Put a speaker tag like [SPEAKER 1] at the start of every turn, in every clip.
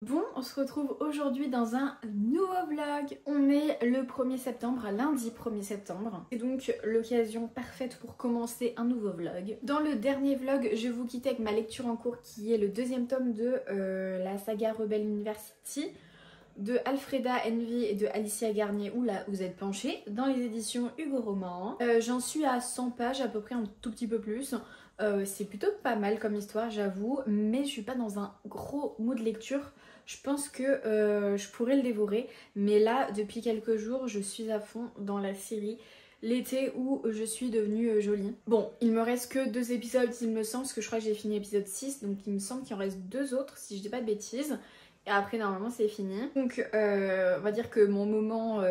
[SPEAKER 1] Bon, on se retrouve aujourd'hui dans un nouveau vlog. On est le 1er septembre, lundi 1er septembre. C'est donc l'occasion parfaite pour commencer un nouveau vlog. Dans le dernier vlog, je vous quittais avec ma lecture en cours qui est le deuxième tome de la saga Rebel University de Alfreda Envy et de Alicia Garnier, où là vous êtes penchés, dans les éditions Hugo Roman. J'en suis à 100 pages, à peu près un tout petit peu plus. C'est plutôt pas mal comme histoire, j'avoue, mais je suis pas dans un gros mood lecture. Je pense que je pourrais le dévorer, mais là, depuis quelques jours, je suis à fond dans la série L'été où je suis devenue jolie. Bon, il me reste que 2 épisodes, il me semble, parce que je crois que j'ai fini l'épisode 6, donc il me semble qu'il en reste 2 autres, si je dis pas de bêtises. Et après, normalement, c'est fini. Donc, on va dire que mon moment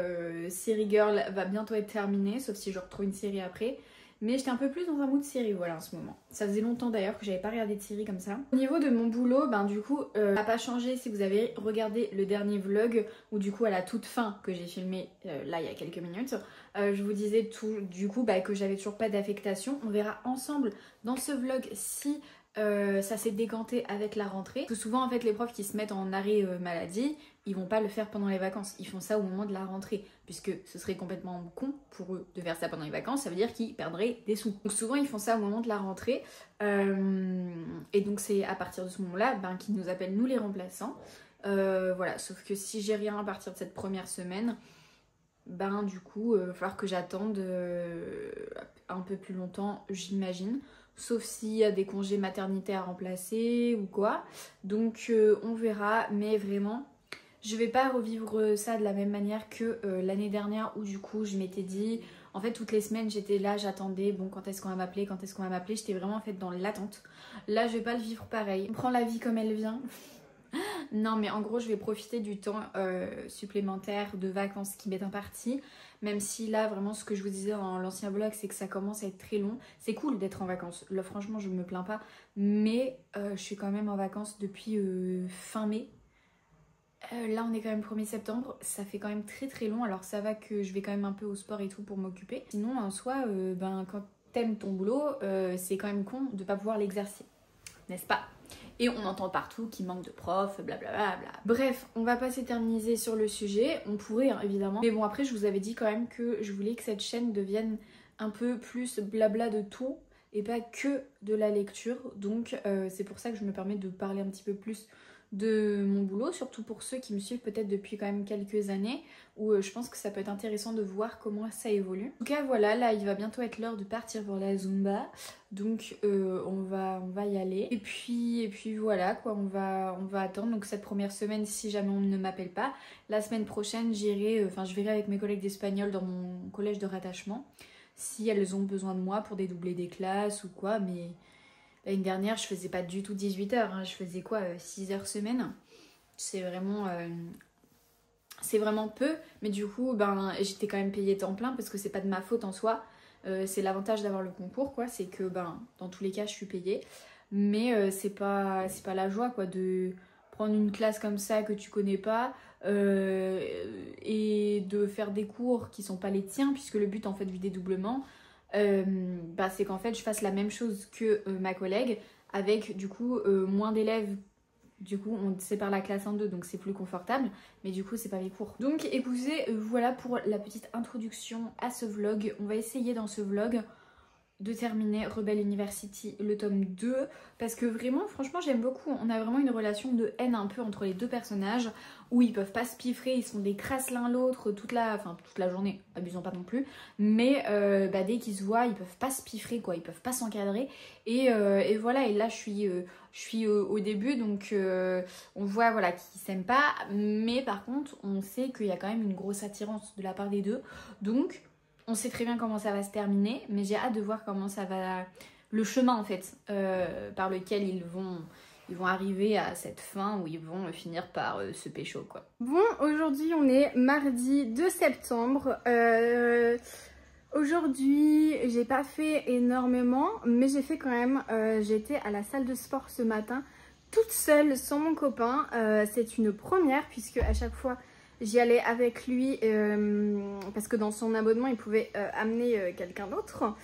[SPEAKER 1] série girl va bientôt être terminé, sauf si je retrouve une série après. Mais j'étais un peu plus dans un mood série, voilà, en ce moment. Ça faisait longtemps d'ailleurs que j'avais pas regardé de série comme ça. Au niveau de mon boulot, ben du coup, ça n'a pas changé si vous avez regardé le dernier vlog, où du coup, à la toute fin, que j'ai filmé là, il y a quelques minutes, je vous disais tout, du coup, que j'avais toujours pas d'affectation. On verra ensemble dans ce vlog si ça s'est décanté avec la rentrée. Parce que souvent, en fait, les profs qui se mettent en arrêt maladie, ils vont pas le faire pendant les vacances, ils font ça au moment de la rentrée, puisque ce serait complètement con pour eux de faire ça pendant les vacances, ça veut dire qu'ils perdraient des sous. Donc souvent ils font ça au moment de la rentrée, et donc c'est à partir de ce moment-là qu'ils nous appellent nous les remplaçants. Voilà, sauf que si j'ai rien à partir de cette première semaine, du coup il va falloir que j'attende un peu plus longtemps, j'imagine. Sauf s'il y a des congés maternité à remplacer ou quoi. Donc on verra, mais vraiment je vais pas revivre ça de la même manière que l'année dernière, où du coup je m'étais dit, en fait toutes les semaines j'étais là, j'attendais, bon quand est-ce qu'on va m'appeler, quand est-ce qu'on va m'appeler, j'étais vraiment en fait dans l'attente. Là je vais pas le vivre pareil, on prend la vie comme elle vient. Non mais en gros je vais profiter du temps supplémentaire de vacances qui m'est imparti. Même si là vraiment ce que je vous disais dans l'ancien vlog, c'est que ça commence à être très long. C'est cool d'être en vacances, là franchement je me plains pas. Mais je suis quand même en vacances depuis fin mai. Là on est quand même 1er septembre, ça fait quand même très long. Alors ça va que je vais quand même un peu au sport et tout pour m'occuper. Sinon en soi, quand t'aimes ton boulot, c'est quand même con de pas pouvoir l'exercer, n'est-ce pas? Et on entend partout qu'il manque de profs, blablabla. Bref, on va pas s'éterniser sur le sujet, on pourrait hein, évidemment. Mais bon après je vous avais dit quand même que je voulais que cette chaîne devienne un peu plus blabla de tout et pas que de la lecture. Donc c'est pour ça que je me permets de parler un petit peu plus de mon boulot, surtout pour ceux qui me suivent peut-être depuis quand même quelques années, où je pense que ça peut être intéressant de voir comment ça évolue. En tout cas voilà, là il va bientôt être l'heure de partir pour la Zumba, donc on va y aller. Et puis voilà quoi, on va attendre. Donc cette première semaine, si jamais on ne m'appelle pas, la semaine prochaine j'irai, je verrai avec mes collègues d'espagnol dans mon collège de rattachement si elles ont besoin de moi pour dédoubler des classes ou quoi. Mais l'année dernière, je faisais pas du tout 18 heures, hein. Je faisais quoi, 6 heures semaine. C'est vraiment peu, mais du coup, j'étais quand même payée temps plein parce que c'est pas de ma faute en soi. C'est l'avantage d'avoir le concours, quoi. C'est que, dans tous les cas, je suis payée. Mais c'est pas la joie, quoi, de prendre une classe comme ça que tu connais pas et de faire des cours qui sont pas les tiens, puisque le but, en fait, du dédoublement, c'est qu'en fait je fasse la même chose que ma collègue avec du coup moins d'élèves. Du coup on sépare la classe en deux, donc c'est plus confortable, mais du coup c'est pas les cours. Donc écoutez, voilà pour la petite introduction à ce vlog. On va essayer dans ce vlog de terminer Rebel University le tome 2, parce que vraiment franchement j'aime beaucoup. On a vraiment une relation de haine un peu entre les deux personnages, où ils peuvent pas se piffrer, ils sont des crasses l'un l'autre toute la journée, abusons pas non plus, mais dès qu'ils se voient ils peuvent pas se piffrer quoi, ils peuvent pas s'encadrer, et voilà. Et là je suis au début, donc on voit voilà qu'ils s'aiment pas, mais par contre on sait qu'il y a quand même une grosse attirance de la part des deux, donc on sait très bien comment ça va se terminer, mais j'ai hâte de voir comment ça va, le chemin en fait, par lequel ils vont arriver à cette fin où ils vont finir par se pécho quoi. Bon, aujourd'hui on est mardi 2 septembre. Aujourd'hui j'ai pas fait énormément, mais j'ai fait quand même, j'étais à la salle de sport ce matin toute seule sans mon copain. C'est une première puisque à chaque fois j'y allais avec lui parce que dans son abonnement il pouvait amener quelqu'un d'autre.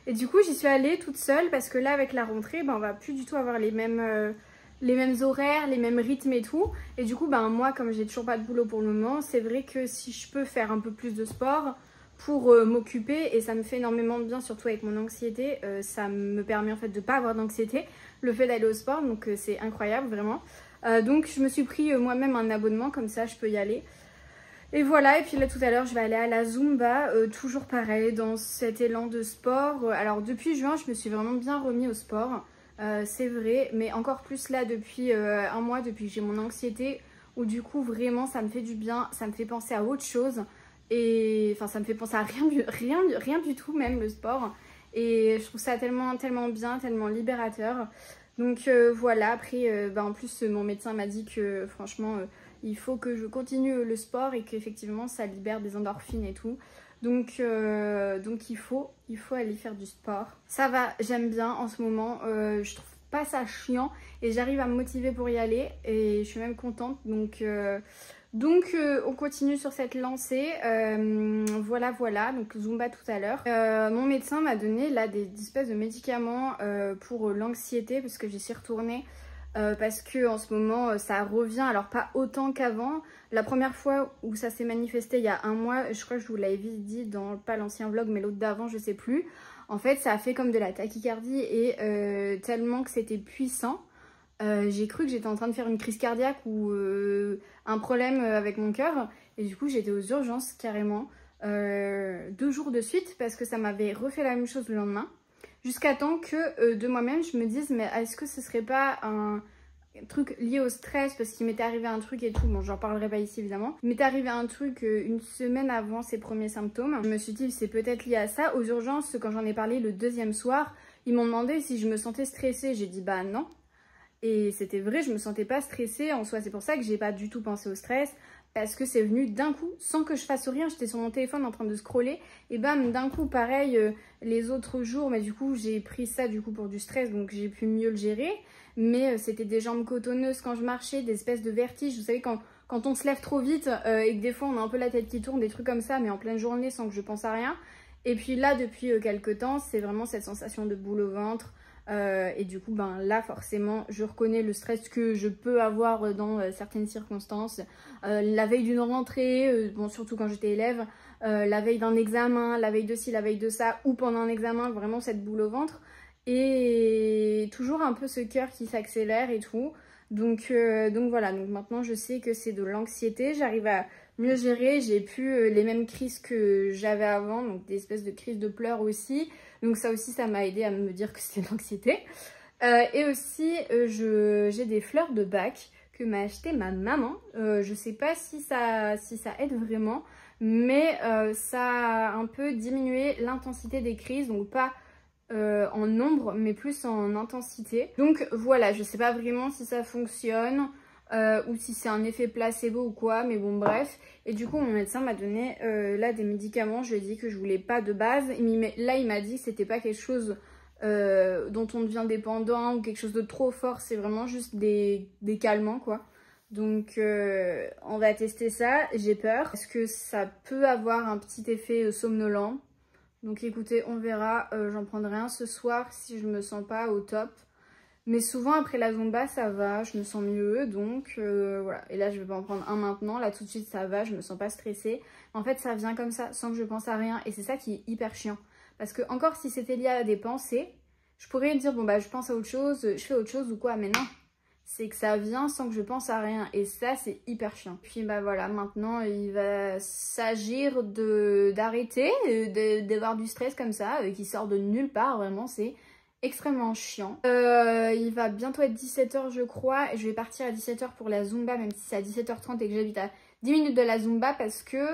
[SPEAKER 1] Et du coup j'y suis allée toute seule parce que là avec la rentrée on va plus du tout avoir les mêmes les mêmes horaires, les mêmes rythmes et tout. Et du coup, ben, moi, comme j'ai toujours pas de boulot pour le moment, c'est vrai que si je peux faire un peu plus de sport pour m'occuper, et ça me fait énormément de bien, surtout avec mon anxiété, ça me permet en fait de pas avoir d'anxiété, le fait d'aller au sport, donc c'est incroyable vraiment. Donc je me suis pris moi-même un abonnement, comme ça je peux y aller. Et voilà, et puis là tout à l'heure je vais aller à la Zumba, toujours pareil dans cet élan de sport. Alors depuis juin je me suis vraiment bien remis au sport, c'est vrai, mais encore plus là depuis un mois, depuis que j'ai mon anxiété, où du coup vraiment ça me fait du bien, ça me fait penser à autre chose. Et enfin ça me fait penser à rien du tout même le sport. Et je trouve ça tellement bien, tellement libérateur. Donc voilà, après en plus mon médecin m'a dit que franchement il faut que je continue le sport et qu'effectivement ça libère des endorphines et tout. Donc il faut aller faire du sport. Ça va, j'aime bien en ce moment, je trouve pas ça chiant et j'arrive à me motiver pour y aller et je suis même contente. Donc on continue sur cette lancée. Voilà, donc Zumba tout à l'heure. Mon médecin m'a donné là des espèces de médicaments pour l'anxiété parce que j'y suis retournée. Parce que en ce moment ça revient, alors pas autant qu'avant. La première fois où ça s'est manifesté il y a un mois, je crois que je vous l'avais dit dans pas l'ancien vlog mais l'autre d'avant, je sais plus. En fait ça a fait comme de la tachycardie et tellement que c'était puissant. J'ai cru que j'étais en train de faire une crise cardiaque ou un problème avec mon cœur. Et du coup j'étais aux urgences carrément 2 jours de suite parce que ça m'avait refait la même chose le lendemain. Jusqu'à temps que de moi-même je me dise mais est-ce que ce serait pas un truc lié au stress, parce qu'il m'était arrivé un truc et tout, bon j'en parlerai pas ici évidemment, il m'était arrivé un truc une semaine avant ces premiers symptômes. Je me suis dit c'est peut-être lié à ça. Aux urgences quand j'en ai parlé le 2e soir, ils m'ont demandé si je me sentais stressée, j'ai dit bah non. Et c'était vrai, je me sentais pas stressée en soi, c'est pour ça que j'ai pas du tout pensé au stress. Parce que c'est venu d'un coup, sans que je fasse rien, j'étais sur mon téléphone en train de scroller. Et bam, d'un coup, pareil, les autres jours, mais du coup, j'ai pris ça du coup pour du stress, donc j'ai pu mieux le gérer. Mais c'était des jambes cotonneuses quand je marchais, des espèces de vertiges. Vous savez, quand on se lève trop vite et que des fois, on a un peu la tête qui tourne, des trucs comme ça, mais en pleine journée sans que je pense à rien. Et puis là, depuis quelques temps, c'est vraiment cette sensation de boule au ventre. Et du coup ben là forcément je reconnais le stress que je peux avoir dans certaines circonstances, la veille d'une rentrée, bon surtout quand j'étais élève, la veille d'un examen, la veille de ci, la veille de ça, ou pendant un examen, vraiment cette boule au ventre et toujours un peu ce cœur qui s'accélère et tout. Donc voilà, donc maintenant je sais que c'est de l'anxiété, j'arrive à mieux gérer, j'ai plus les mêmes crises que j'avais avant, donc des espèces de crises de pleurs aussi. Donc ça aussi, ça m'a aidé à me dire que c'était de l'anxiété. Et aussi, j'ai des fleurs de Bach que m'a acheté ma maman. Je sais pas si ça aide vraiment, mais ça a un peu diminué l'intensité des crises, donc pas en nombre, mais plus en intensité. Donc voilà, je sais pas vraiment si ça fonctionne. Ou si c'est un effet placebo ou quoi, mais bon bref. Et du coup mon médecin m'a donné là des médicaments, je lui ai dit que je voulais pas de base, mais là il m'a dit que c'était pas quelque chose dont on devient dépendant ou quelque chose de trop fort, c'est vraiment juste des calmants quoi. Donc on va tester ça, j'ai peur parce que ça peut avoir un petit effet somnolent. Donc écoutez, on verra, j'en prendrai un ce soir si je me sens pas au top. Mais souvent après la Zumba ça va, je me sens mieux, donc voilà. Et là je vais pas en prendre un maintenant, là tout de suite ça va, je me sens pas stressée. En fait ça vient comme ça, sans que je pense à rien, et c'est ça qui est hyper chiant. Parce que encore si c'était lié à des pensées, je pourrais dire bon bah je pense à autre chose, je fais autre chose ou quoi, mais non. C'est que ça vient sans que je pense à rien, et ça c'est hyper chiant. Puis bah voilà, maintenant il va s'agir d'arrêter d'avoir du stress comme ça, qui sort de nulle part, vraiment c'est extrêmement chiant. Il va bientôt être 17 h je crois, et je vais partir à 17 h pour la Zumba, même si c'est à 17 h 30 et que j'habite à 10 minutes de la Zumba, parce que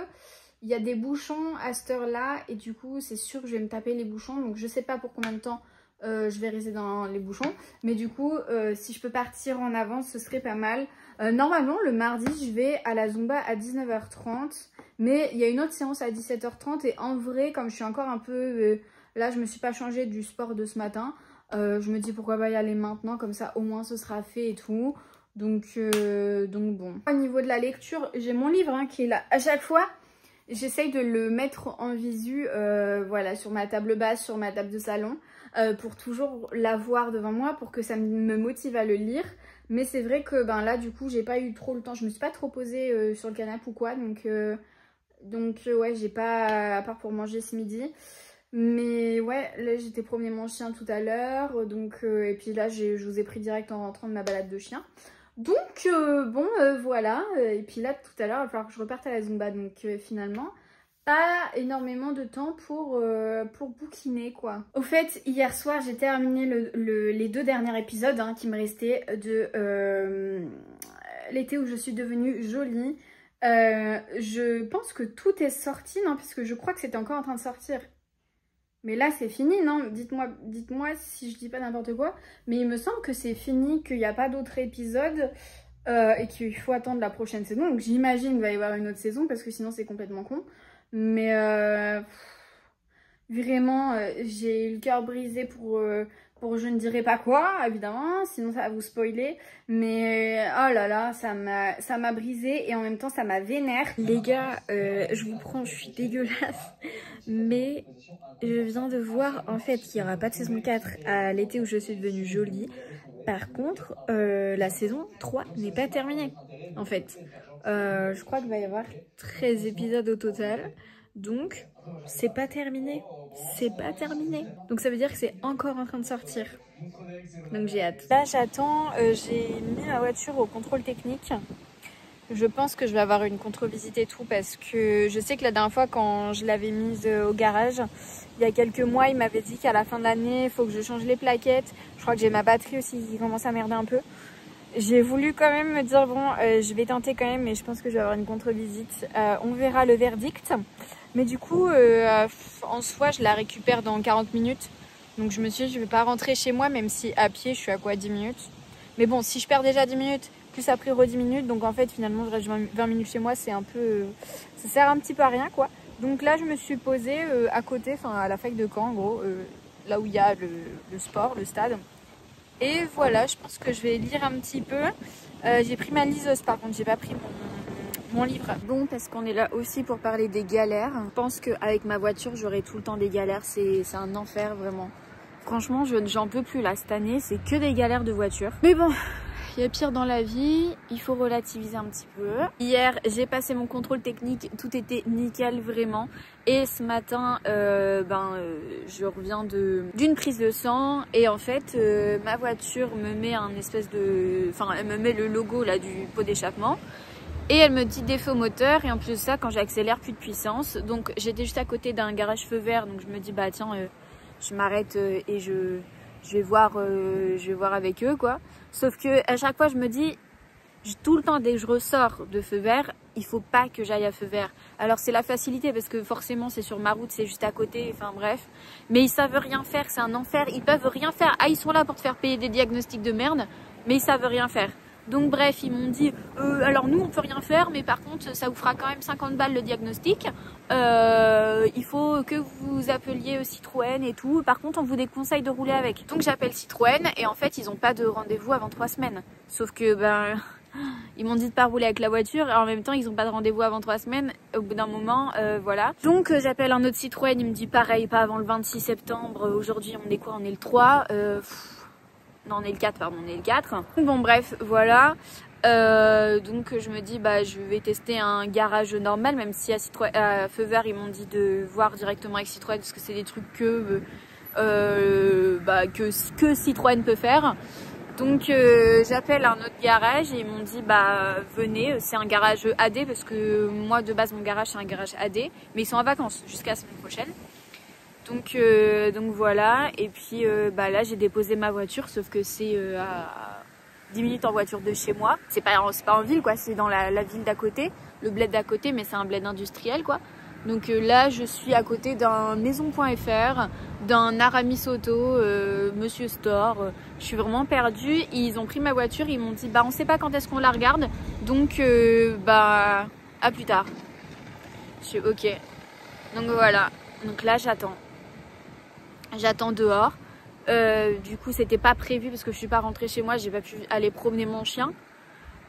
[SPEAKER 1] il y a des bouchons à cette heure là et du coup c'est sûr que je vais me taper les bouchons, donc je sais pas pour combien de temps je vais rester dans les bouchons, mais du coup si je peux partir en avance ce serait pas mal. Normalement le mardi je vais à la Zumba à 19 h 30, mais il y a une autre séance à 17 h 30 et en vrai comme je suis encore un peu là je me suis pas changée du sport de ce matin, je me dis pourquoi pas y aller maintenant, comme ça au moins ce sera fait et tout. Donc bon. Au niveau de la lecture, j'ai mon livre hein, qui est là. À chaque fois, j'essaye de le mettre en visu, voilà, sur ma table basse, sur ma table de salon, pour toujours l'avoir devant moi, pour que ça me motive à le lire. Mais c'est vrai que ben là du coup j'ai pas eu trop le temps, je me suis pas trop posée sur le canapé ou quoi, donc ouais, j'ai pas, à part pour manger ce midi. Mais ouais, là j'étais promener mon chien tout à l'heure, donc et puis là je vous ai pris direct en rentrant de ma balade de chien. Donc bon voilà, et puis là tout à l'heure il va falloir que je reparte à la Zumba, donc finalement pas énormément de temps pour bouquiner quoi. Au fait, hier soir j'ai terminé les 2 derniers épisodes hein, qui me restaient de l'été où je suis devenue jolie. Je pense que tout est sorti, non, parce que je crois que c'était encore en train de sortir. Mais là c'est fini, non? Dites-moi si je dis pas n'importe quoi. Mais il me semble que c'est fini, qu'il n'y a pas d'autres épisodes et qu'il faut attendre la prochaine saison. Donc j'imagine qu'il va y avoir une autre saison parce que sinon c'est complètement con. Mais vraiment, j'ai eu le cœur brisé pour je ne dirai pas quoi, évidemment, sinon ça va vous spoiler. Mais oh là là, ça m'a brisé et en même temps ça m'a vénère. Les gars, je vous prends, je suis dégueulasse. Mais je viens de voir en fait qu'il n'y aura pas de saison 4 à l'été où je suis devenue jolie. Par contre, la saison 3 n'est pas terminée en fait. Je crois qu'il va y avoir 13 épisodes au total. Donc, c'est pas terminé. C'est pas terminé. Donc ça veut dire que c'est encore en train de sortir. Donc j'ai hâte. Là j'attends, j'ai mis ma voiture au contrôle technique. Je pense que je vais avoir une contre-visite et tout parce que je sais que la dernière fois quand je l'avais mise au garage, il y a quelques mois, il m'avait dit qu'à la fin de l'année, il faut que je change les plaquettes. Je crois que j'ai ma batterie aussi qui commence à merder un peu. J'ai voulu quand même me dire bon, je vais tenter quand même, mais je pense que je vais avoir une contre-visite. On verra le verdict. Mais du coup, en soi, je la récupère dans 40 minutes. Donc je me suis dit, je vais pas rentrer chez moi, même si à pied, je suis à quoi, 10 minutes. Mais bon, si je perds déjà 10 minutes, plus après 10 minutes, donc en fait, finalement, je reste 20 minutes chez moi, c'est un peu... ça sert un petit peu à rien, quoi. Donc là, je me suis posée à côté, enfin à la fac de Caen, en gros, là où il y a le sport, le stade. Et voilà, je pense que je vais lire un petit peu. J'ai pris ma liseuse, par contre, j'ai pas pris mon livre. Bon, parce qu'on est là aussi pour parler des galères. Je pense qu'avec ma voiture, j'aurai tout le temps des galères. C'est un enfer, vraiment. Franchement, j'en peux plus là. Cette année, c'est que des galères de voiture. Mais bon, il y a pire dans la vie. Il faut relativiser un petit peu. Hier, j'ai passé mon contrôle technique. Tout était nickel, vraiment. Et ce matin, je reviens d'une prise de sang. Et en fait, ma voiture me met un espèce de... Enfin, elle me met le logo là du pot d'échappement. Et elle me dit défaut moteur, et en plus de ça, quand j'accélère, plus de puissance. Donc j'étais juste à côté d'un garage feu vert, donc je me dis bah tiens, je m'arrête et je vais voir avec eux quoi. Sauf que à chaque fois je me dis, tout le temps dès que je ressors de feu vert, il faut pas que j'aille à feu vert. Alors c'est la facilité parce que forcément c'est sur ma route, c'est juste à côté, enfin bref. Mais ils savent rien faire, c'est un enfer, ils peuvent rien faire. Ah, ils sont là pour te faire payer des diagnostics de merde, mais ils savent rien faire. Donc bref, ils m'ont dit, alors nous on peut rien faire, mais par contre ça vous fera quand même 50 balles le diagnostic. Il faut que vous appeliez Citroën et tout. Par contre on vous déconseille de rouler avec. Donc j'appelle Citroën et en fait ils n'ont pas de rendez-vous avant 3 semaines. Sauf que ils m'ont dit de pas rouler avec la voiture et en même temps ils n'ont pas de rendez-vous avant 3 semaines. Au bout d'un moment, voilà. Donc j'appelle un autre Citroën, il me dit pareil, pas avant le 26 septembre. Aujourd'hui on est quoi? On est le 3. Non, on est le 4, pardon, on est le 4. Bon, bref, voilà. Donc, je me dis, bah, je vais tester un garage normal, même si à Feu Vert, ils m'ont dit de voir directement avec Citroën, parce que c'est des trucs que Citroën peut faire. Donc, j'appelle un autre garage et ils m'ont dit, bah, venez, c'est un garage AD, parce que moi, de base, mon garage, c'est un garage AD, mais ils sont en vacances jusqu'à la semaine prochaine. Donc voilà, et puis là j'ai déposé ma voiture, sauf que c'est à 10 minutes en voiture de chez moi. C'est pas en ville quoi, c'est dans la ville d'à côté, le bled d'à côté, mais c'est un bled industriel quoi. Donc là je suis à côté d'un maison.fr, d'un Aramis Auto, Monsieur Store. Je suis vraiment perdue, ils ont pris ma voiture, ils m'ont dit bah on sait pas quand est-ce qu'on la regarde, donc à plus tard. Je suis ok, donc voilà, donc là j'attends dehors. Du coup c'était pas prévu parce que je suis pas rentrée chez moi, j'ai pas pu aller promener mon chien.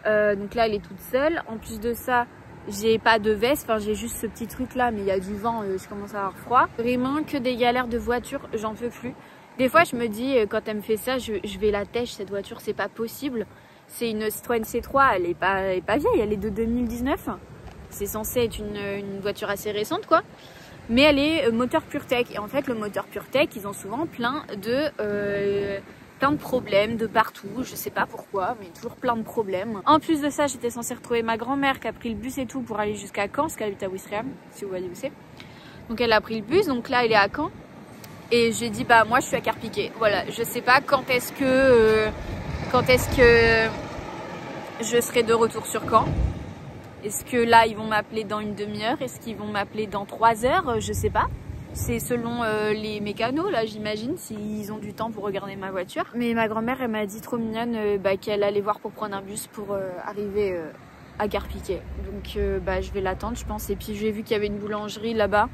[SPEAKER 1] Donc là elle est toute seule. En plus de ça, j'ai pas de veste, enfin j'ai juste ce petit truc là, mais il y a du vent, je commence à avoir froid. Vraiment que des galères de voiture, j'en peux plus. Des fois je me dis quand elle me fait ça, je vais la tèche cette voiture, c'est pas possible.
[SPEAKER 2] C'est une Citroën C3, elle est pas vieille, elle est de 2019. C'est censé être une voiture assez récente quoi. Mais elle est moteur PureTech. Et en fait le moteur PureTech, ils ont souvent plein de problèmes de partout. Je sais pas pourquoi, mais toujours plein de problèmes. En plus de ça, j'étais censée retrouver ma grand-mère qui a pris le bus et tout pour aller jusqu'à Caen, parce qu'elle habite à Ouistreham, si vous voyez où c'est. Donc elle a pris le bus, donc là elle est à Caen. Et j'ai dit bah moi je suis à Carpiquet. Voilà, je sais pas quand est-ce que je serai de retour sur Caen. Est-ce que là ils vont m'appeler dans une demi-heure? Est-ce qu'ils vont m'appeler dans 3 heures? Je sais pas. C'est selon les mécanos là, j'imagine, s'ils ont du temps pour regarder ma voiture. Mais ma grand-mère elle m'a dit trop mignonne qu'elle allait voir pour prendre un bus pour arriver à Carpiquet. Donc je vais l'attendre je pense. Et puis j'ai vu qu'il y avait une boulangerie là-bas.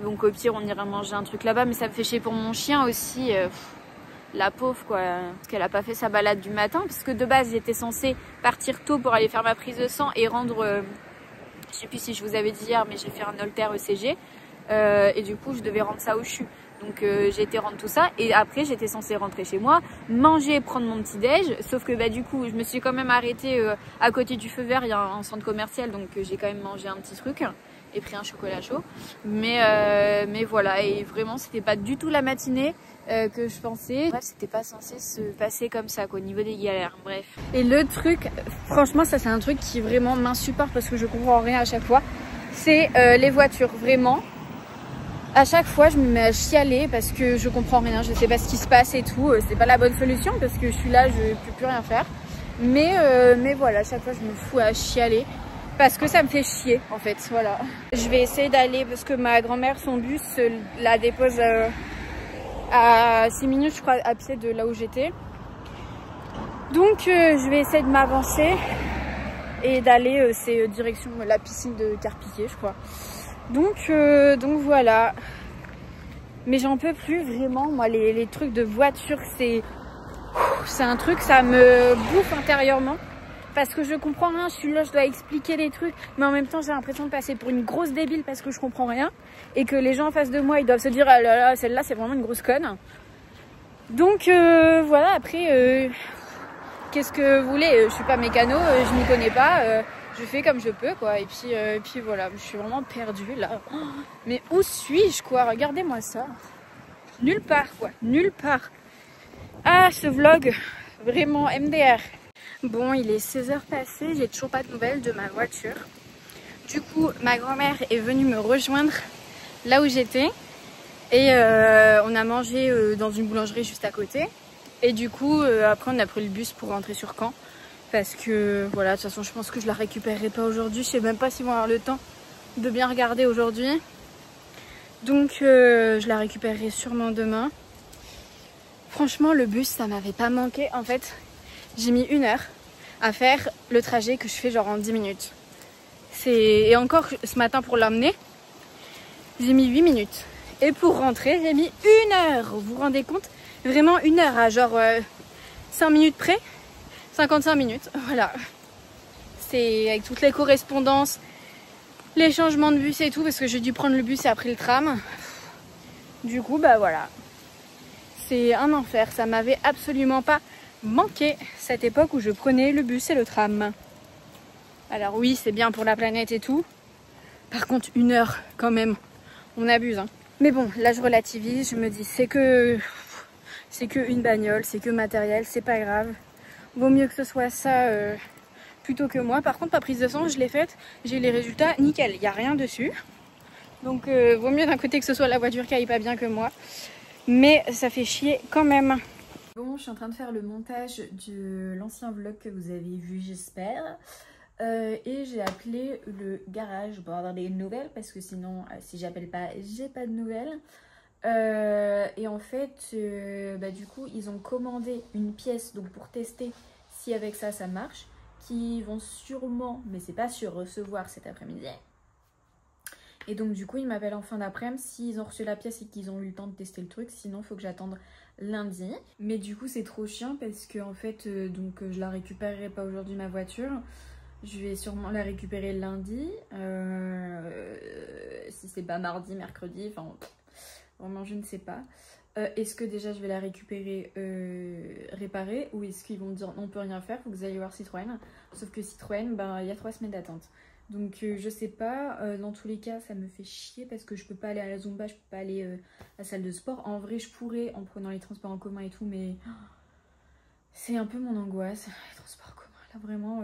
[SPEAKER 2] Donc au pire on ira manger un truc là-bas. Mais ça me fait chier pour mon chien aussi. La pauvre quoi, parce qu'elle a pas fait sa balade du matin, parce que de base j'étais censée partir tôt pour aller faire ma prise de sang et rendre, je sais plus si je vous avais dit hier, mais j'ai fait un Holter ECG et du coup je devais rendre ça au CHU. Donc j'ai été rendre tout ça et après j'étais censée rentrer chez moi, manger, prendre mon petit déj, sauf que du coup je me suis quand même arrêtée à côté du feu vert, il y a un centre commercial, donc j'ai quand même mangé un petit truc et pris un chocolat chaud. Mais voilà, et vraiment c'était pas du tout la matinée que je pensais. Bref, c'était pas censé se passer comme ça quoi, au niveau des galères, bref. Et le truc, franchement ça c'est un truc qui vraiment m'insupporte parce que je comprends rien à chaque fois, c'est les voitures, vraiment. À chaque fois je me mets à chialer parce que je comprends rien, je sais pas ce qui se passe et tout, c'est pas la bonne solution parce que je suis là, je peux plus rien faire. Mais voilà, à chaque fois je me fous à chialer. Parce que ça me fait chier en fait, voilà. Je vais essayer d'aller, parce que ma grand-mère, son bus la dépose à 6 minutes je crois à pied de là où j'étais. Donc je vais essayer de m'avancer et d'aller, c'est direction la piscine de Carpiquet je crois. Donc voilà. Mais j'en peux plus vraiment, moi les trucs de voiture, c'est un truc, ça me bouffe intérieurement. Parce que je comprends rien, je suis là, je dois expliquer des trucs, mais en même temps j'ai l'impression de passer pour une grosse débile parce que je comprends rien et que les gens en face de moi ils doivent se dire ah là là, celle-là c'est vraiment une grosse conne. Donc voilà, après qu'est-ce que vous voulez, je suis pas mécano, je m'y connais pas, je fais comme je peux quoi, et puis voilà, je suis vraiment perdue là. Oh, mais où suis-je quoi, regardez-moi ça. Nulle part quoi, nulle part. Ah ce vlog, vraiment MDR. Bon, il est 16h passées, j'ai toujours pas de nouvelles de ma voiture. Du coup, ma grand-mère est venue me rejoindre là où j'étais. Et on a mangé dans une boulangerie juste à côté. Et du coup, après on a pris le bus pour rentrer sur Caen. Parce que voilà, de toute façon je pense que je la récupérerai pas aujourd'hui. Je sais même pas s'ils vont avoir le temps de bien regarder aujourd'hui. Donc je la récupérerai sûrement demain. Franchement, le bus, ça m'avait pas manqué. En fait, j'ai mis 1 heure à faire le trajet que je fais genre en 10 minutes. Et encore ce matin pour l'emmener, j'ai mis 8 minutes. Et pour rentrer, j'ai mis 1 heure. Vous vous rendez compte? Vraiment 1 heure à genre 5 minutes près. 55 minutes, voilà. C'est avec toutes les correspondances, les changements de bus et tout, parce que j'ai dû prendre le bus et après le tram. Du coup, bah voilà. C'est un enfer, ça m'avait absolument pas manqué cette époque où je prenais le bus et le tram. Alors oui, c'est bien pour la planète et tout. Par contre, 1 heure quand même, on abuse hein. Mais bon, là je relativise, je me dis c'est que une bagnole, c'est que matériel, c'est pas grave. Vaut mieux que ce soit ça plutôt que moi. Par contre, ma prise de sang, je l'ai faite, j'ai eu les résultats nickel, il n'y a rien dessus. Donc vaut mieux d'un côté que ce soit la voiture qui aille pas bien que moi. Mais ça fait chier quand même.
[SPEAKER 1] Bon, je suis en train de faire le montage de l'ancien vlog que vous avez vu, j'espère. Et j'ai appelé le garage pour avoir des nouvelles parce que sinon, si j'appelle pas, j'ai pas de nouvelles. Et en fait, du coup, ils ont commandé une pièce donc pour tester si avec ça, ça marche. Qui vont sûrement, mais c'est pas sûr, recevoir cet après-midi. Et donc du coup, ils m'appellent en fin d'après-midi s'ils ont reçu la pièce et qu'ils ont eu le temps de tester le truc. Sinon, il faut que j'attende lundi. Mais du coup, c'est trop chiant parce que en fait, je la récupérerai pas aujourd'hui ma voiture. Je vais sûrement la récupérer lundi. Si c'est pas mardi, mercredi, enfin vraiment je ne sais pas. Est-ce que déjà je vais la récupérer réparée ou est-ce qu'ils vont me dire non, on peut rien faire, faut que vous alliez voir Citroën. Sauf que Citroën, ben, il y a 3 semaines d'attente. Donc je sais pas, dans tous les cas ça me fait chier parce que je peux pas aller à la Zumba, je peux pas aller à la salle de sport. En vrai je pourrais en prenant les transports en commun et tout, mais c'est un peu mon angoisse, les transports en commun. Là vraiment,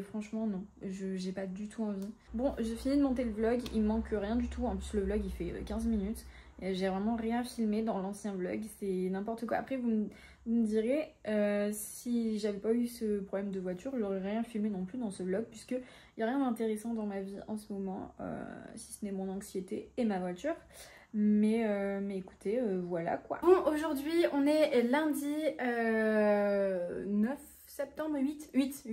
[SPEAKER 1] franchement non, j'ai pas du tout envie. Bon, je finis de monter le vlog, il me manque rien du tout, en plus le vlog il fait 15 minutes. J'ai vraiment rien filmé dans l'ancien vlog, c'est n'importe quoi. Après vous me direz, si j'avais pas eu ce problème de voiture, j'aurais rien filmé non plus dans ce vlog, puisque il n'y a rien d'intéressant dans ma vie en ce moment, si ce n'est mon anxiété et ma voiture. Mais écoutez, voilà quoi. Bon, aujourd'hui on est lundi 9 septembre, 8.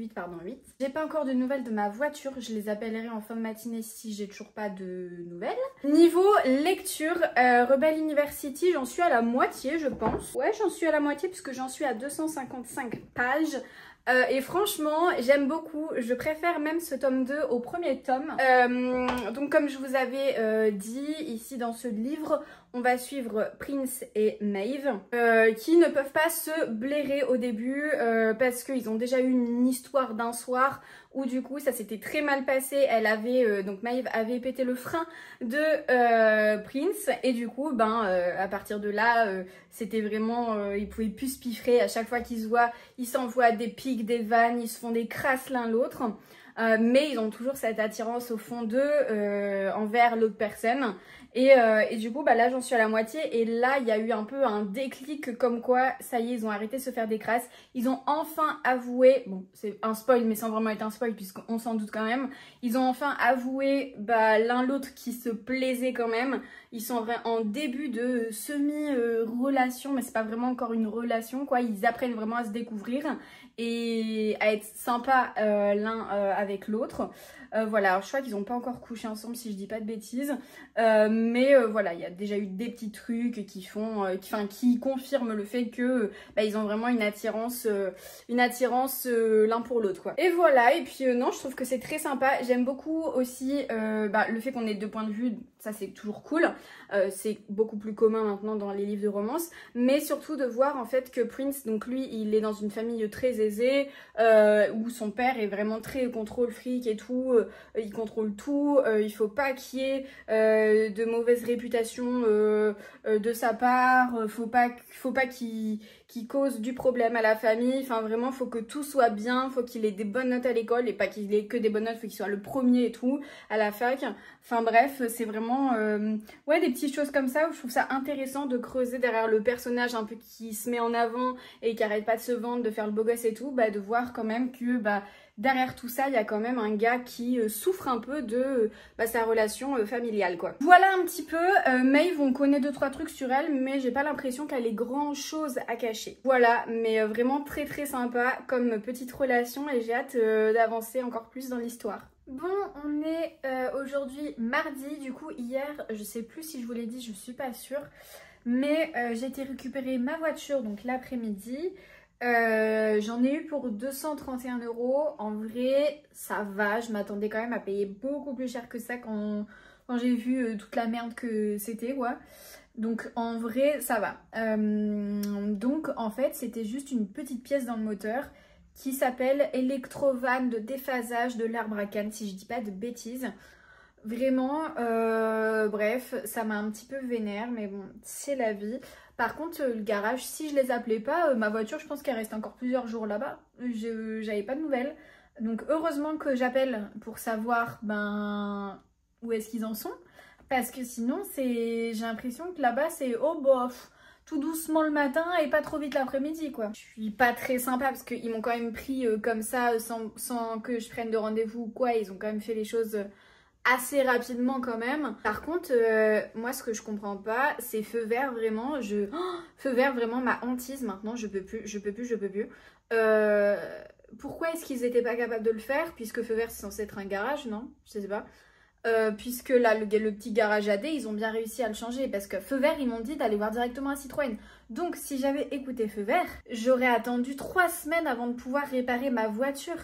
[SPEAKER 1] J'ai pas encore de nouvelles de ma voiture, je les appellerai en fin de matinée si j'ai toujours pas de nouvelles. Niveau lecture, Rebel University, j'en suis à la moitié je pense. Ouais, j'en suis à la moitié puisque j'en suis à 255 pages. Et franchement, j'aime beaucoup, je préfère même ce tome 2 au premier tome. Donc comme je vous avais dit ici dans ce livre, on va suivre Prince et Maeve qui ne peuvent pas se blairer au début parce qu'ils ont déjà eu une histoire d'un soir où du coup ça s'était très mal passé. Elle avait, donc Maeve avait pété le frein de Prince et du coup à partir de là c'était vraiment, ils pouvaient plus se piffrer. À chaque fois qu'ils se voient, ils s'envoient des pics, des vannes, ils se font des crasses l'un l'autre. Mais ils ont toujours cette attirance au fond d'eux envers l'autre personne. Et du coup là j'en suis à la moitié et là il y a eu un peu un déclic comme quoi ça y est, ils ont arrêté de se faire des crasses. Ils ont enfin avoué, bon c'est un spoil mais sans vraiment être un spoil puisqu'on s'en doute quand même, ils ont enfin avoué l'un l'autre qui se plaisaient quand même. Ils sont en début de semi-relation, mais c'est pas vraiment encore une relation quoi, ils apprennent vraiment à se découvrir et à être sympas l'un avec l'autre. Voilà, alors je crois qu'ils n'ont pas encore couché ensemble si je dis pas de bêtises, mais voilà, il y a déjà eu des petits trucs qui font, qui confirment le fait que ils ont vraiment une attirance l'un pour l'autre quoi. Et voilà, et puis non, je trouve que c'est très sympa. J'aime beaucoup aussi le fait qu'on ait 2 points de vue, ça c'est toujours cool. C'est beaucoup plus commun maintenant dans les livres de romance, mais surtout de voir en fait que Prince, donc lui, il est dans une famille très aisée, où son père est vraiment très contrôle fric et tout, il contrôle tout, il faut pas qu'il y ait de mauvaise réputation de sa part, faut pas qu'il cause du problème à la famille, enfin vraiment faut que tout soit bien, faut qu'il ait des bonnes notes à l'école et pas qu'il ait que des bonnes notes, faut qu'il soit le premier et tout à la fac. Enfin bref, c'est vraiment ouais, des petites choses comme ça où je trouve ça intéressant de creuser derrière le personnage un peu qui se met en avant et qui arrête pas de se vendre, de faire le beau gosse et tout, de voir quand même que derrière tout ça, il y a quand même un gars qui souffre un peu de sa relation familiale quoi. Voilà un petit peu, Maeve, on connaît 2-3 trucs sur elle, mais j'ai pas l'impression qu'elle ait grand chose à cacher. Voilà, mais vraiment très très sympa comme petite relation et j'ai hâte d'avancer encore plus dans l'histoire. Bon, on est aujourd'hui mardi, du coup hier, je sais plus si je vous l'ai dit, je suis pas sûre, mais j'ai été récupérer ma voiture donc l'après-midi. J'en ai eu pour 231 €. En vrai, ça va. Je m'attendais quand même à payer beaucoup plus cher que ça quand j'ai vu toute la merde que c'était, quoi. Donc en vrai, ça va. Donc en fait, c'était juste une petite pièce dans le moteur qui s'appelle Electrovan de déphasage de l'arbre à canne, si je dis pas de bêtises. Vraiment, bref, ça m'a un petit peu vénère, mais bon, c'est la vie. Par contre, le garage, si je les appelais pas, ma voiture, je pense qu'elle reste encore plusieurs jours là-bas. J'avais pas de nouvelles. Donc heureusement que j'appelle pour savoir où est-ce qu'ils en sont. Parce que sinon, j'ai l'impression que là-bas, c'est tout doucement le matin et pas trop vite l'après-midi quoi. Je suis pas très sympa parce qu'ils m'ont quand même pris comme ça sans que je prenne de rendez-vous ou quoi. Ils ont quand même fait les choses assez rapidement quand même. Par contre, moi ce que je comprends pas, c'est feu vert vraiment. Feu vert vraiment ma hantise maintenant, je peux plus. Pourquoi est-ce qu'ils étaient pas capables de le faire? Puisque feu vert c'est censé être un garage, non? Je sais pas. Puisque là le petit garage AD ils ont bien réussi à le changer parce que feu vert ils m'ont dit d'aller voir directement un Citroën. Donc si j'avais écouté feu vert, j'aurais attendu 3 semaines avant de pouvoir réparer ma voiture.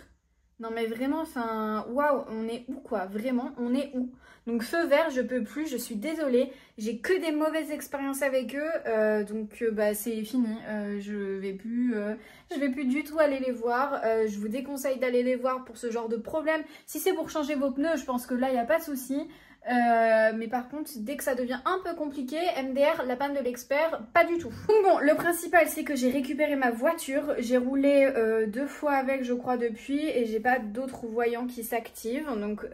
[SPEAKER 1] Non mais vraiment, enfin, waouh, on est où quoi? Vraiment, on est où? Donc feu vert, je peux plus, je suis désolée. J'ai que des mauvaises expériences avec eux, donc bah c'est fini. Je vais plus du tout aller les voir. Je vous déconseille d'aller les voir pour ce genre de problème. Si c'est pour changer vos pneus, je pense que là, il n'y a pas de souci. Mais par contre, dès que ça devient un peu compliqué, MDR, la panne de l'expert, pas du tout. Donc bon, le principal, c'est que j'ai récupéré ma voiture. J'ai roulé 2 fois avec, je crois, depuis, et j'ai pas d'autres voyants qui s'activent. Donc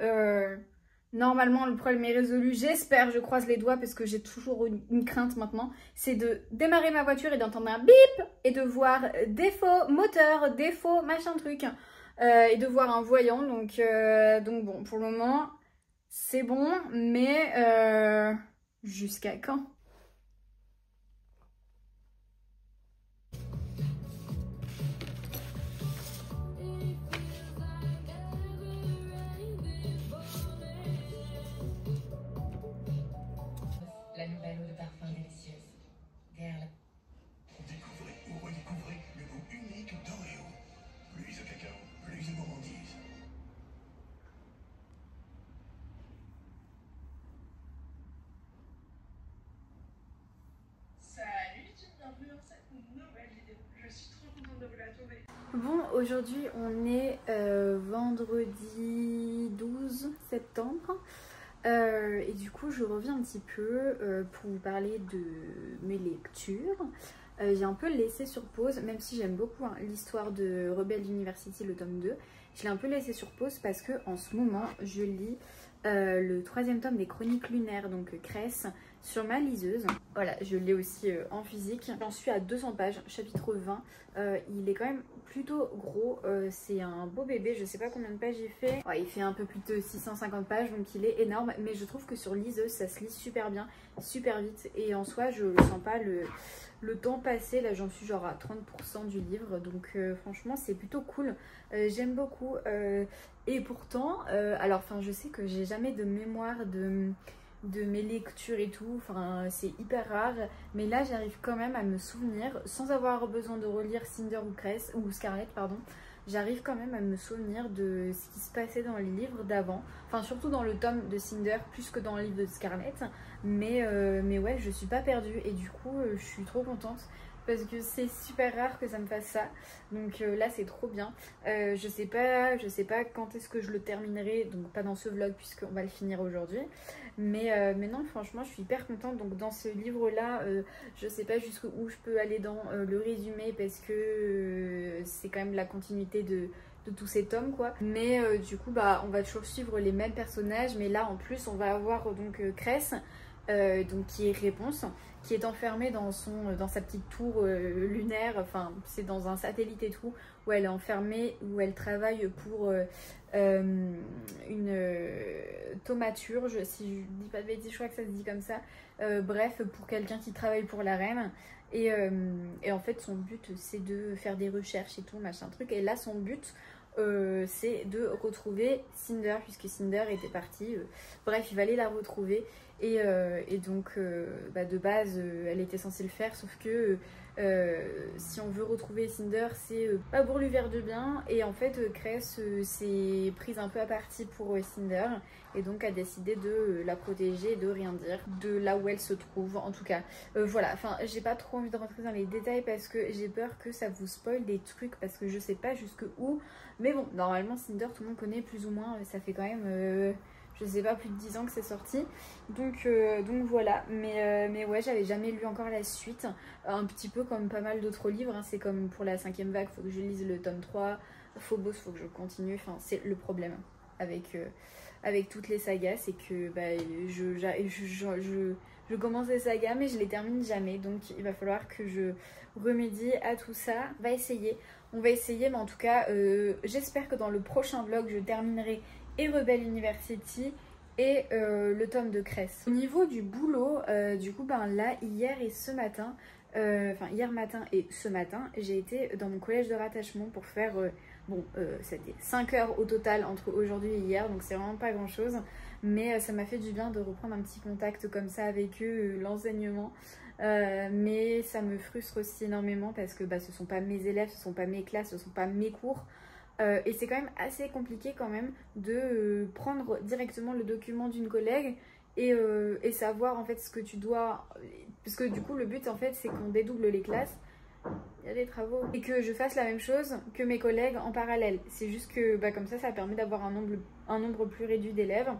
[SPEAKER 1] normalement, le problème est résolu. J'espère, je croise les doigts, parce que j'ai toujours une crainte maintenant. C'est de démarrer ma voiture et d'entendre un bip et de voir défaut moteur, défaut machin truc, et de voir un voyant. Donc bon, pour le moment... c'est bon, mais jusqu'à quand?
[SPEAKER 3] La nouvelle eau de parfum délicieuse. Guerre.
[SPEAKER 4] Découvrez ou redécouvrez le goût unique d'Oreo. Plus de cacao, plus de gourmandise.
[SPEAKER 5] Salut, bienvenue dans cette nouvelle vidéo. Je suis trop contente de vous la tourner.
[SPEAKER 1] Bon, aujourd'hui on est vendredi 12 septembre. Et du coup je reviens un petit peu pour vous parler de mes lectures. J'ai un peu laissé sur pause, même si j'aime beaucoup l'histoire de Rebel University, le tome 2. Je l'ai un peu laissé sur pause parce que en ce moment je lis le 3e tome des Chroniques lunaires, donc Cress, sur ma liseuse. Voilà, je l'ai aussi en physique. J'en suis à 200 pages, chapitre 20. Il est quand même plutôt gros, c'est un beau bébé, je sais pas combien de pages il fait. Ouais, il fait un peu plus de 650 pages, donc il est énorme, mais je trouve que sur liseuse ça se lit super bien, super vite, et en soi je sens pas le temps passé. Là j'en suis genre à 30% du livre, donc franchement c'est plutôt cool. J'aime beaucoup, et pourtant alors enfin je sais que j'ai jamais de mémoire de mes lectures et tout, enfin c'est hyper rare, mais là j'arrive quand même à me souvenir, sans avoir besoin de relire Cinder ou Scarlet, pardon, j'arrive quand même à me souvenir de ce qui se passait dans les livres d'avant, enfin surtout dans le tome de Cinder plus que dans le livre de Scarlet, mais ouais, je suis pas perdue, et du coup je suis trop contente parce que c'est super rare que ça me fasse ça, donc là c'est trop bien. Je sais pas quand est-ce que je le terminerai, donc pas dans ce vlog puisqu'on va le finir aujourd'hui, mais non, franchement je suis hyper contente. Donc dans ce livre là je sais pas jusqu'où je peux aller dans le résumé, parce que c'est quand même la continuité de tous ces tomes quoi, mais du coup bah on va toujours suivre les mêmes personnages, mais là en plus on va avoir donc Cress, donc qui est Réponse, qui est enfermée dans sa petite tour lunaire, enfin c'est dans un satellite et tout, où elle est enfermée, où elle travaille pour une thaumaturge, si je dis pas de bêtises, je crois que ça se dit comme ça, bref, pour quelqu'un qui travaille pour la reine, et en fait son but c'est de faire des recherches et tout machin truc, et là son but c'est de retrouver Cinder, puisque Cinder était partie, bref il va aller la retrouver, et donc bah de base elle était censée le faire, sauf que si on veut retrouver Cinder c'est pas pour lui faire de bien, et en fait Cress s'est prise un peu à partie pour Cinder, et donc a décidé de la protéger et de rien dire de là où elle se trouve, en tout cas voilà, enfin j'ai pas trop envie de rentrer dans les détails parce que j'ai peur que ça vous spoil des trucs, parce que je sais pas jusque où, mais bon, normalement Cinder tout le monde connaît plus ou moins, ça fait quand même je sais pas, plus de 10 ans que c'est sorti, donc voilà, mais ouais, j'avais jamais lu encore la suite, un petit peu comme pas mal d'autres livres, hein. C'est comme pour la 5e vague, faut que je lise le tome 3, Phobos, faut que je continue, enfin c'est le problème avec toutes les sagas, c'est que bah, je commence les sagas mais je les termine jamais, donc il va falloir que je remédie à tout ça. On va essayer, mais en tout cas j'espère que dans le prochain vlog je terminerai et Rebel University et le tome de Cress. Au niveau du boulot, du coup ben là hier et ce matin, enfin hier matin et ce matin, j'ai été dans mon collège de rattachement pour faire bon c'était 5 heures au total entre aujourd'hui et hier, donc c'est vraiment pas grand chose, mais ça m'a fait du bien de reprendre un petit contact comme ça avec eux, l'enseignement, mais ça me frustre aussi énormément parce que bah, ce sont pas mes élèves, ce sont pas mes classes, ce sont pas mes cours. et c'est quand même assez compliqué quand même de prendre directement le document d'une collègue et savoir en fait ce que tu dois, parce que du coup le but en fait c'est qu'on dédouble les classes, il y a des travaux, et que je fasse la même chose que mes collègues en parallèle. C'est juste que comme ça permet d'avoir un nombre plus réduit d'élèves,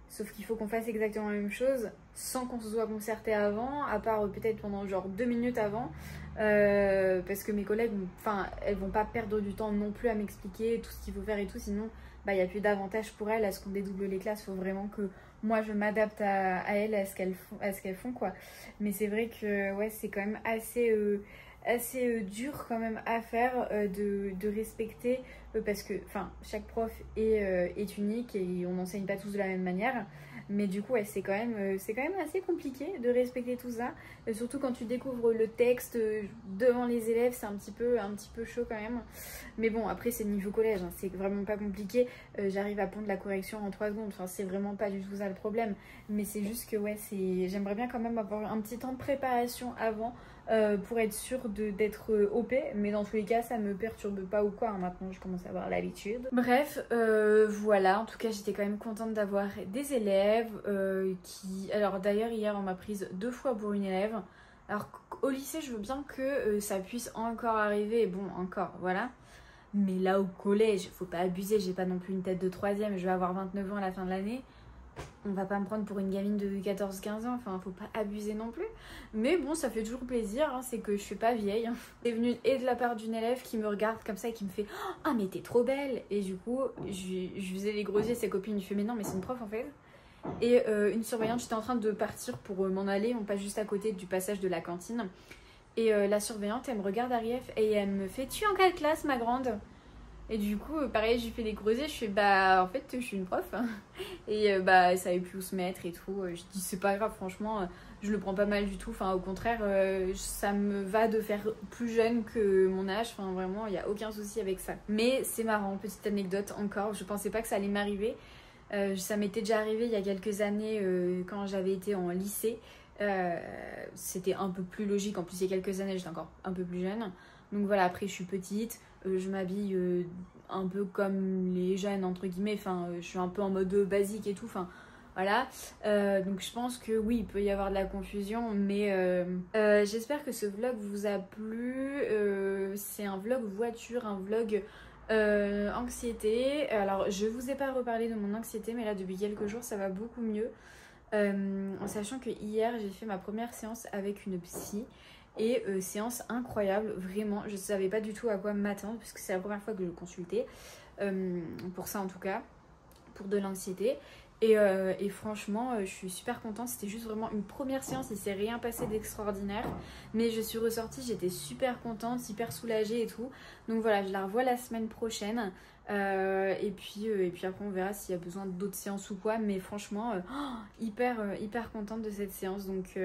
[SPEAKER 1] sauf qu'il faut qu'on fasse exactement la même chose sans qu'on se soit concerté avant, à part peut-être pendant genre 2 minutes avant, parce que mes collègues, enfin elles vont pas perdre du temps non plus à m'expliquer tout ce qu'il faut faire et tout, sinon il n'y a plus d'avantage pour elles à ce qu'on dédouble les classes. Il faut vraiment que moi je m'adapte à elles, à ce qu'elles font quoi. Mais c'est vrai que ouais, c'est quand même assez dur quand même à faire, de respecter, parce que chaque prof est unique et on n'enseigne pas tous de la même manière, mais du coup ouais, c'est quand même assez compliqué de respecter tout ça, surtout quand tu découvres le texte devant les élèves. C'est un petit peu chaud quand même, mais bon après c'est niveau collège, hein, c'est vraiment pas compliqué, j'arrive à pondre la correction en 3 secondes, enfin c'est vraiment pas du tout ça le problème, mais c'est juste que ouais, j'aimerais bien quand même avoir un petit temps de préparation avant, pour être sûre d'être OP, mais dans tous les cas ça me perturbe pas ou quoi, hein. Maintenant je commence à avoir l'habitude. Bref, voilà, en tout cas j'étais quand même contente d'avoir des élèves qui... Alors d'ailleurs hier on m'a prise 2 fois pour une élève, alors au lycée je veux bien que ça puisse encore arriver, bon encore voilà, mais là au collège faut pas abuser, j'ai pas non plus une tête de 3ème, je vais avoir 29 ans à la fin de l'année. On va pas me prendre pour une gamine de 14-15 ans, enfin faut pas abuser non plus. Mais bon, ça fait toujours plaisir, hein, c'est que je suis pas vieille. Hein. C'est venu et de la part d'une élève qui me regarde comme ça et qui me fait « Ah mais t'es trop belle !» Et du coup, je faisais les gros yeux, ses copines, je fais « Mais non, mais c'est une prof en fait !» Et une surveillante, j'étais en train de partir pour m'en aller, on passe juste à côté du passage de la cantine. Et la surveillante, elle me regarde arrière et elle me fait « Tu es en quelle classe ma grande ?» Et du coup, pareil, j'ai fait les gros yeux, je fais en fait, je suis une prof. Et elle savait plus où se mettre et tout. Je dis, c'est pas grave, franchement, je le prends pas mal du tout. Enfin, au contraire, ça me va de faire plus jeune que mon âge. Enfin, vraiment, il n'y a aucun souci avec ça. Mais c'est marrant, petite anecdote encore. Je pensais pas que ça allait m'arriver. Ça m'était déjà arrivé il y a quelques années quand j'avais été en lycée. C'était un peu plus logique. En plus, il y a quelques années, j'étais encore un peu plus jeune. Donc voilà, après, je suis petite. Je m'habille un peu comme les jeunes entre guillemets, enfin je suis un peu en mode basique et tout, enfin voilà, donc je pense que oui, il peut y avoir de la confusion, mais j'espère que ce vlog vous a plu. C'est un vlog voiture, un vlog anxiété. Alors je vous ai pas reparlé de mon anxiété, mais là depuis quelques jours ça va beaucoup mieux, en sachant que hier j'ai fait ma première séance avec une psy. Et séance incroyable, vraiment, je savais pas du tout à quoi m'attendre parce que c'est la première fois que je le consultais, pour ça en tout cas, pour de l'anxiété. Et franchement, je suis super contente, c'était juste vraiment une première séance, il s'est rien passé d'extraordinaire. Mais je suis ressortie, j'étais super contente, hyper soulagée et tout. Donc voilà, je la revois la semaine prochaine. Et puis après on verra s'il y a besoin d'autres séances ou quoi. Mais franchement, hyper contente de cette séance, donc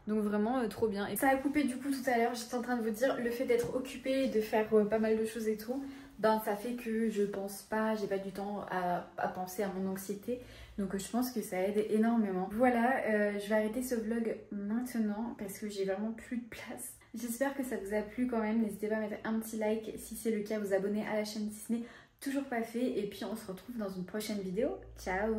[SPEAKER 1] vraiment trop bien. Et ça a coupé du coup tout à l'heure, j'étais en train de vous dire, le fait d'être occupée et de faire pas mal de choses et tout, ça fait que je pense pas, j'ai pas du temps à penser à mon anxiété. Donc je pense que ça aide énormément. Voilà, je vais arrêter ce vlog maintenant parce que j'ai vraiment plus de place. J'espère que ça vous a plu quand même, n'hésitez pas à mettre un petit like si c'est le cas, vous abonner à la chaîne si ce n'est toujours pas fait. Et puis on se retrouve dans une prochaine vidéo. Ciao!